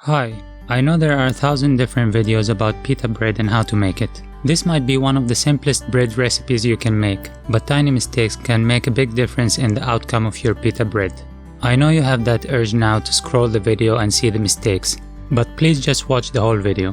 Hi, I know there are 1,000 different videos about pita bread and how to make it. This might be one of the simplest bread recipes you can make, but tiny mistakes can make a big difference in the outcome of your pita bread. I know you have that urge now to scroll the video and see the mistakes, but please just watch the whole video.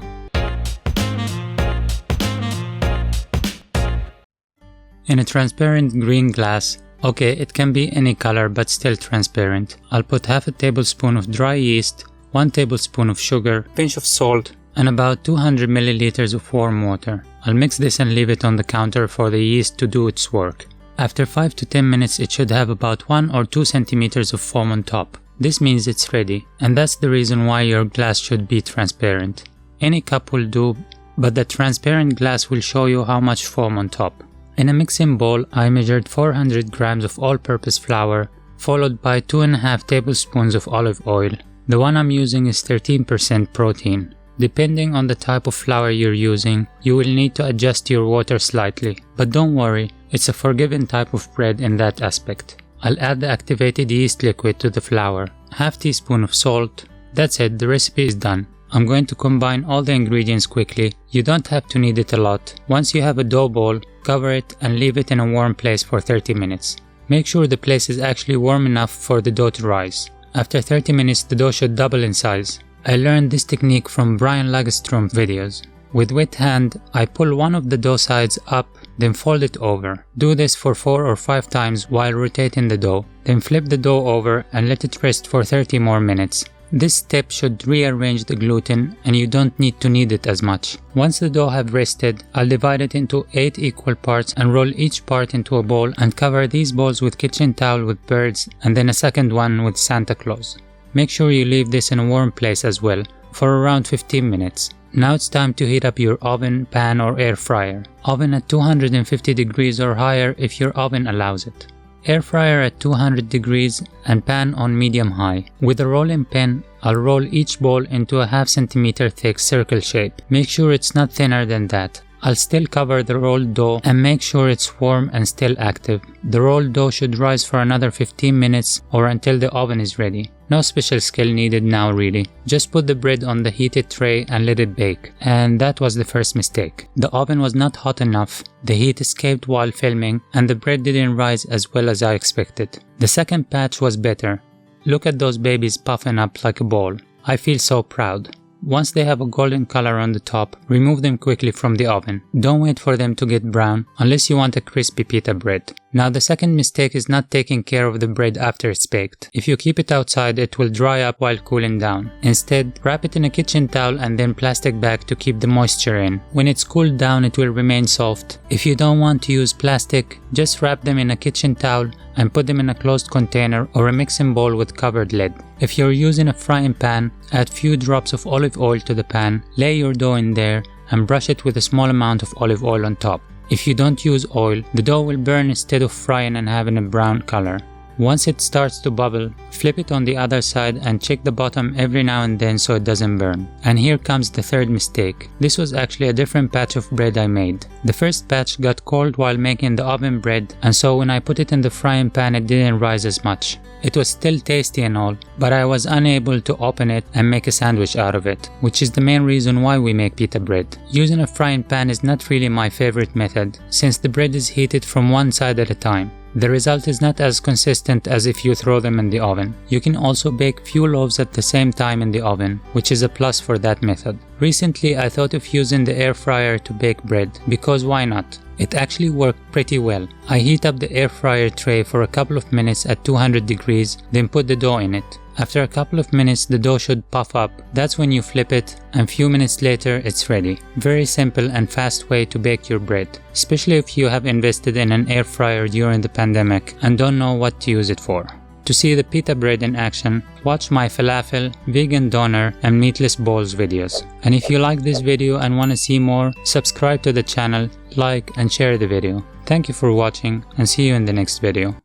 In a transparent green glass, okay, it can be any color but still transparent, I'll put half a tablespoon of dry yeast, 1 tablespoon of sugar, pinch of salt, and about 200 milliliters of warm water. I'll mix this and leave it on the counter for the yeast to do its work. After 5 to 10 minutes it should have about 1 or 2 centimeters of foam on top. This means it's ready, and that's the reason why your glass should be transparent. Any cup will do, but the transparent glass will show you how much foam on top. In a mixing bowl, I measured 400 grams of all-purpose flour, followed by 2.5 tablespoons of olive oil. The one I'm using is 13% protein. Depending on the type of flour you're using, you will need to adjust your water slightly, but don't worry, it's a forgiving type of bread in that aspect. I'll add the activated yeast liquid to the flour, half teaspoon of salt. That's it, the recipe is done. I'm going to combine all the ingredients quickly. You don't have to knead it a lot. Once you have a dough ball, cover it and leave it in a warm place for 30 minutes. Make sure the place is actually warm enough for the dough to rise. After 30 minutes, the dough should double in size. I learned this technique from Brian Lagerstrom videos. With wet hand, I pull one of the dough sides up, then fold it over. Do this for 4 or 5 times while rotating the dough. Then flip the dough over and let it rest for 30 more minutes. This step should rearrange the gluten and you don't need to knead it as much. Once the dough have rested, I'll divide it into 8 equal parts and roll each part into a bowl and cover these balls with kitchen towel with birds and then a second one with Santa Claus. Make sure you leave this in a warm place as well for around 15 minutes. Now it's time to heat up your oven, pan or air fryer. Oven at 250 degrees or higher if your oven allows it. Air fryer at 200 degrees and pan on medium-high. With a rolling pin, I'll roll each ball into a half centimeter thick circle shape. Make sure it's not thinner than that. I'll still cover the rolled dough and make sure it's warm and still active. The rolled dough should rise for another 15 minutes or until the oven is ready. No special skill needed now really. Just put the bread on the heated tray and let it bake. And that was the first mistake. The oven was not hot enough, the heat escaped while filming, and the bread didn't rise as well as I expected. The second batch was better. Look at those babies puffing up like a ball. I feel so proud. Once they have a golden color on the top, remove them quickly from the oven. Don't wait for them to get brown unless you want a crispy pita bread. Now the second mistake is not taking care of the bread after it's baked. If you keep it outside, it will dry up while cooling down. Instead, wrap it in a kitchen towel and then plastic bag to keep the moisture in. When it's cooled down, it will remain soft. If you don't want to use plastic, just wrap them in a kitchen towel and put them in a closed container or a mixing bowl with covered lid. If you're using a frying pan, add few drops of olive oil to the pan, lay your dough in there and brush it with a small amount of olive oil on top. If you don't use oil, the dough will burn instead of frying and having a brown color. Once it starts to bubble, flip it on the other side and check the bottom every now and then so it doesn't burn. And here comes the third mistake. This was actually a different batch of bread I made. The first batch got cold while making the oven bread, and so when I put it in the frying pan it didn't rise as much. It was still tasty and all, but I was unable to open it and make a sandwich out of it, which is the main reason why we make pita bread. Using a frying pan is not really my favorite method, since the bread is heated from one side at a time. The result is not as consistent as if you throw them in the oven. You can also bake few loaves at the same time in the oven, which is a plus for that method. Recently I thought of using the air fryer to bake bread, because why not? It actually worked pretty well. I heat up the air fryer tray for a couple of minutes at 200 degrees, then put the dough in it. After a couple of minutes the dough should puff up. That's when you flip it, and few minutes later it's ready. Very simple and fast way to bake your bread, especially if you have invested in an air fryer during the pandemic and don't know what to use it for. To see the pita bread in action, watch my Falafel, vegan Döner and Meatless balls videos. And if you like this video and want to see more, subscribe to the channel, like and share the video. Thank you for watching and see you in the next video.